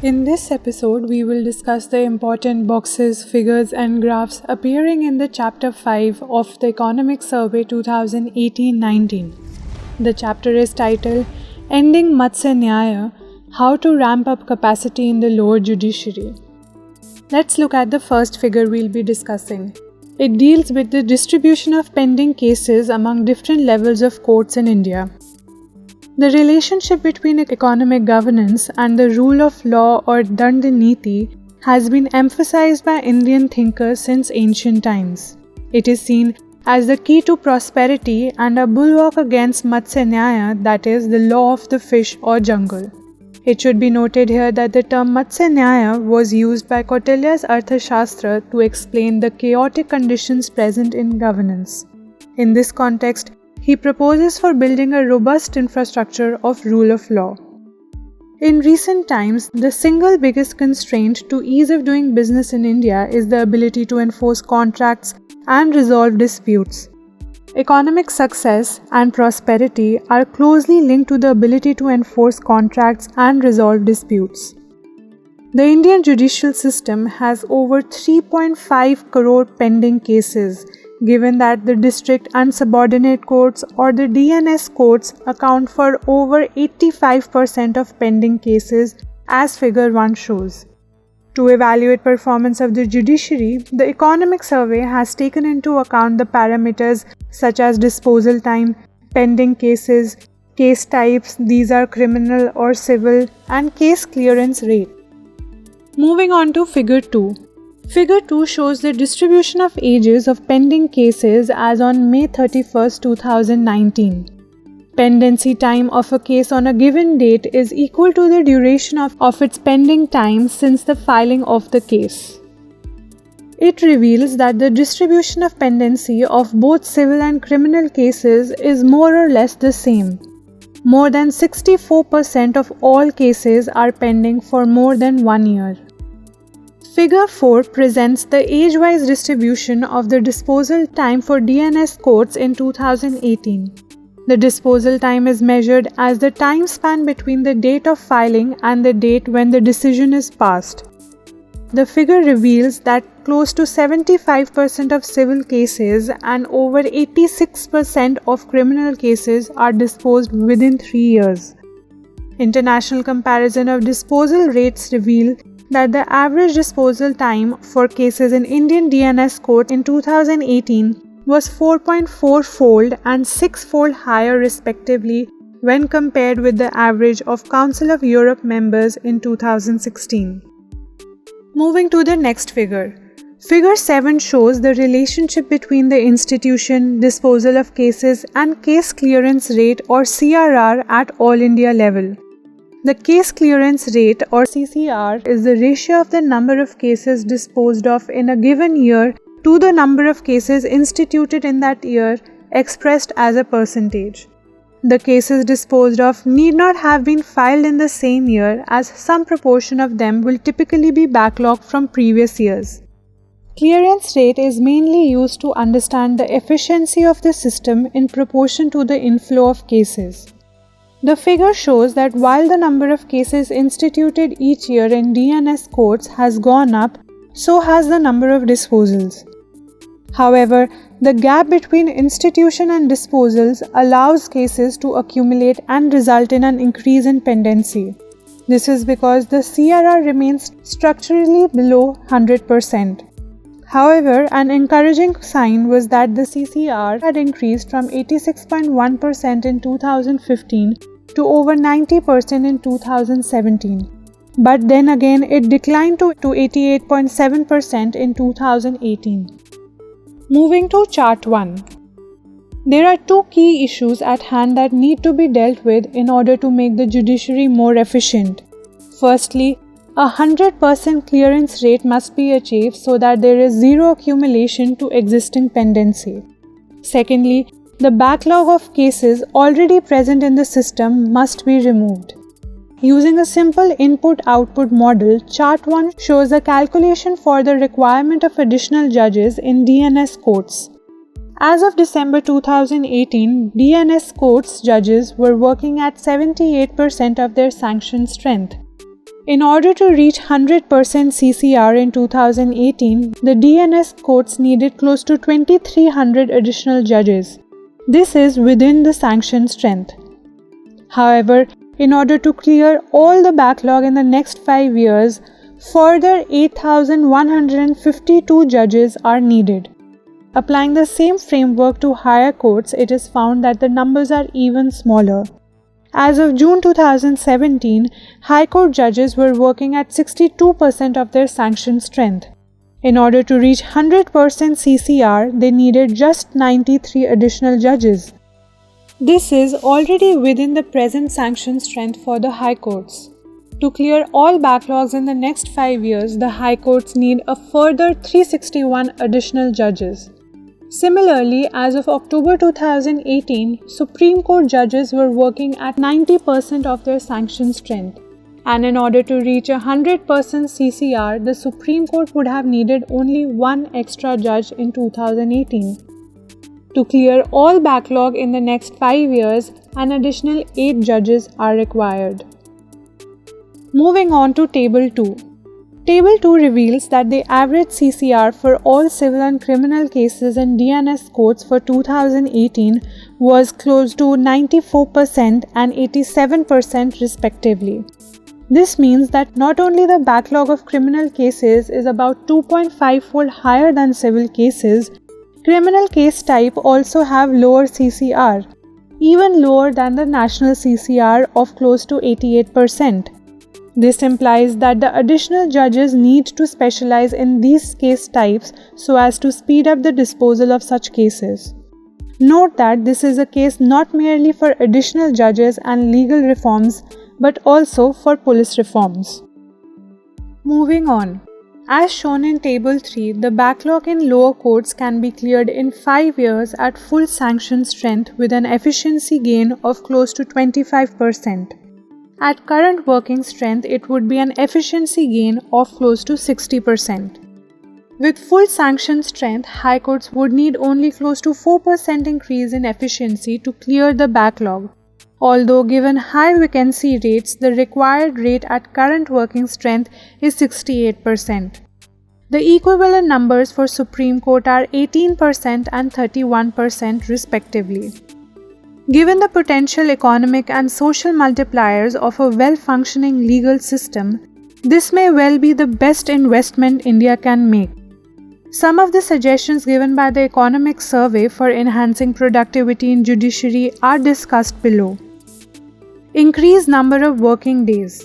In this episode, we will discuss the important boxes, figures, and graphs appearing in the Chapter-5 of the Economic Survey 2018-19. The chapter is titled Ending Matsyanyaya, How to Ramp Up Capacity in the Lower Judiciary. Let's look at the first figure we'll be discussing. It deals with the distribution of pending cases among different levels of courts in India. The relationship between economic governance and the rule of law or Dand Niti has been emphasized by Indian thinkers since ancient times. It is seen as the key to prosperity and a bulwark against Matsyanyaya, that is, the law of the fish or jungle. It should be noted here that the term Matsyanyaya was used by Kautilya's Arthashastra to explain the chaotic conditions present in governance. In this context, he proposes for building a robust infrastructure of rule of law. In recent times, the single biggest constraint to ease of doing business in India is the ability to enforce contracts and resolve disputes. Economic success and prosperity are closely linked to the ability to enforce contracts and resolve disputes. The Indian judicial system has over 3.5 crore pending cases, given that the district and subordinate courts or the DNS courts account for over 85% of pending cases, as figure 1 shows. To evaluate performance of the judiciary, the economic survey has taken into account the parameters such as disposal time, pending cases, case types, these are criminal or civil, and case clearance rate. Moving on to figure 2. Figure 2 shows the distribution of ages of pending cases as on May 31, 2019. Pendency time of a case on a given date is equal to the duration of its pending time since the filing of the case. It reveals that the distribution of pendency of both civil and criminal cases is more or less the same. More than 64% of all cases are pending for more than 1 year. Figure 4 presents the age-wise distribution of the disposal time for DNS courts in 2018. The disposal time is measured as the time span between the date of filing and the date when the decision is passed. The figure reveals that close to 75% of civil cases and over 86% of criminal cases are disposed within 3 years. International comparison of disposal rates reveal that the average disposal time for cases in Indian DNS court in 2018 was 4.4-fold and 6-fold higher respectively when compared with the average of Council of Europe members in 2016. Moving to the next figure. Figure 7 shows the relationship between the institution, disposal of cases and case clearance rate or CRR at all India level. The case clearance rate or CCR is the ratio of the number of cases disposed of in a given year to the number of cases instituted in that year expressed as a percentage. The cases disposed of need not have been filed in the same year, as some proportion of them will typically be backlogged from previous years. Clearance rate is mainly used to understand the efficiency of the system in proportion to the inflow of cases. The figure shows that while the number of cases instituted each year in DNS courts has gone up, so has the number of disposals. However, the gap between institution and disposals allows cases to accumulate and result in an increase in pendency. This is because the CRR remains structurally below 100%. However, an encouraging sign was that the CCR had increased from 86.1% in 2015 to over 90% in 2017. But then again, it declined to 88.7% in 2018. Moving to Chart 1. There are two key issues at hand that need to be dealt with in order to make the judiciary more efficient. Firstly, a 100% clearance rate must be achieved so that there is zero accumulation to existing pendency. Secondly, the backlog of cases already present in the system must be removed. Using a simple input-output model, Chart 1 shows a calculation for the requirement of additional judges in DNS courts. As of December 2018, DNS courts judges were working at 78% of their sanctioned strength. In order to reach 100% CCR in 2018, the DNS courts needed close to 2,300 additional judges. This is within the sanctioned strength. However, in order to clear all the backlog in the next 5 years, further 8,152 judges are needed. Applying the same framework to higher courts, it is found that the numbers are even smaller. As of June 2017, High Court judges were working at 62% of their sanctioned strength. In order to reach 100% CCR, they needed just 93 additional judges. This is already within the present sanctioned strength for the High Courts. To clear all backlogs in the next 5 years, the High Courts need a further 361 additional judges. Similarly, as of October 2018, Supreme Court judges were working at 90% of their sanctioned strength, and in order to reach 100% CCR, the Supreme Court would have needed only one extra judge in 2018. To clear all backlog in the next 5 years, an additional 8 judges are required. Moving on to Table 2. Table 2 reveals that the average CCR for all civil and criminal cases in DNS courts for 2018 was close to 94% and 87% respectively. This means that not only the backlog of criminal cases is about 2.5-fold higher than civil cases, criminal case type also have lower CCR, even lower than the national CCR of close to 88%. This implies that the additional judges need to specialize in these case types so as to speed up the disposal of such cases. Note that this is a case not merely for additional judges and legal reforms, but also for police reforms. Moving on. As shown in Table 3, the backlog in lower courts can be cleared in 5 years at full sanctioned strength with an efficiency gain of close to 25%. At current working strength, it would be an efficiency gain of close to 60%. With full sanctioned strength, High Courts would need only close to 4% increase in efficiency to clear the backlog. Although given high vacancy rates, the required rate at current working strength is 68%. The equivalent numbers for Supreme Court are 18% and 31% respectively. Given the potential economic and social multipliers of a well-functioning legal system, this may well be the best investment India can make. Some of the suggestions given by the Economic Survey for enhancing productivity in judiciary are discussed below. Increase number of working days.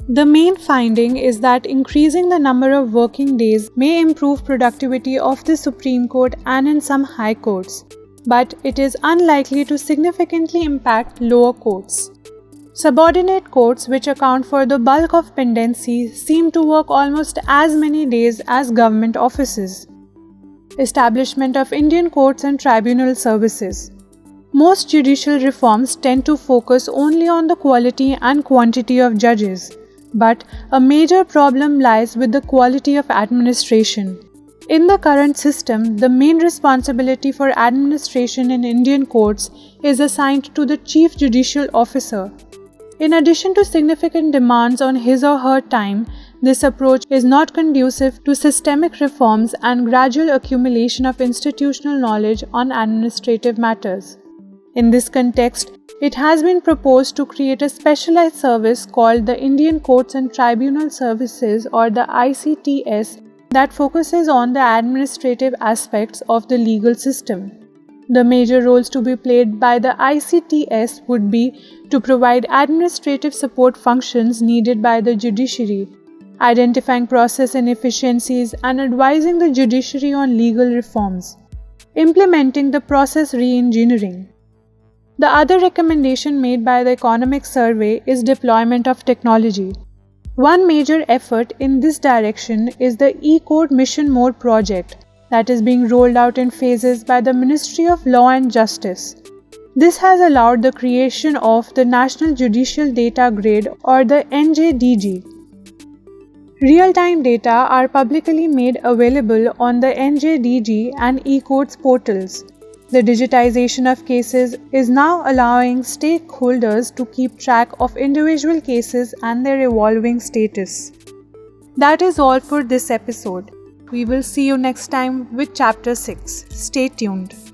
The main finding is that increasing the number of working days may improve productivity of the Supreme Court and in some high courts, but it is unlikely to significantly impact lower courts. Subordinate courts, which account for the bulk of pendency, seem to work almost as many days as government offices. Establishment of Indian courts and tribunal services. Most judicial reforms tend to focus only on the quality and quantity of judges, but a major problem lies with the quality of administration. In the current system, the main responsibility for administration in Indian courts is assigned to the Chief Judicial Officer. In addition to significant demands on his or her time, this approach is not conducive to systemic reforms and gradual accumulation of institutional knowledge on administrative matters. In this context, it has been proposed to create a specialized service called the Indian Courts and Tribunal Services, or the ICTS, that focuses on the administrative aspects of the legal system. The major roles to be played by the ICTS would be to provide administrative support functions needed by the judiciary, identifying process inefficiencies and advising the judiciary on legal reforms, implementing the process re-engineering. The other recommendation made by the Economic Survey is deployment of technology. One major effort in this direction is the E-Court Mission Mode project that is being rolled out in phases by the Ministry of Law and Justice. This has allowed the creation of the National Judicial Data Grid, or the NJDG. Real-time data are publicly made available on the NJDG and E-Courts portals. The digitization of cases is now allowing stakeholders to keep track of individual cases and their evolving status. That is all for this episode. We will see you next time with Chapter 6. Stay tuned.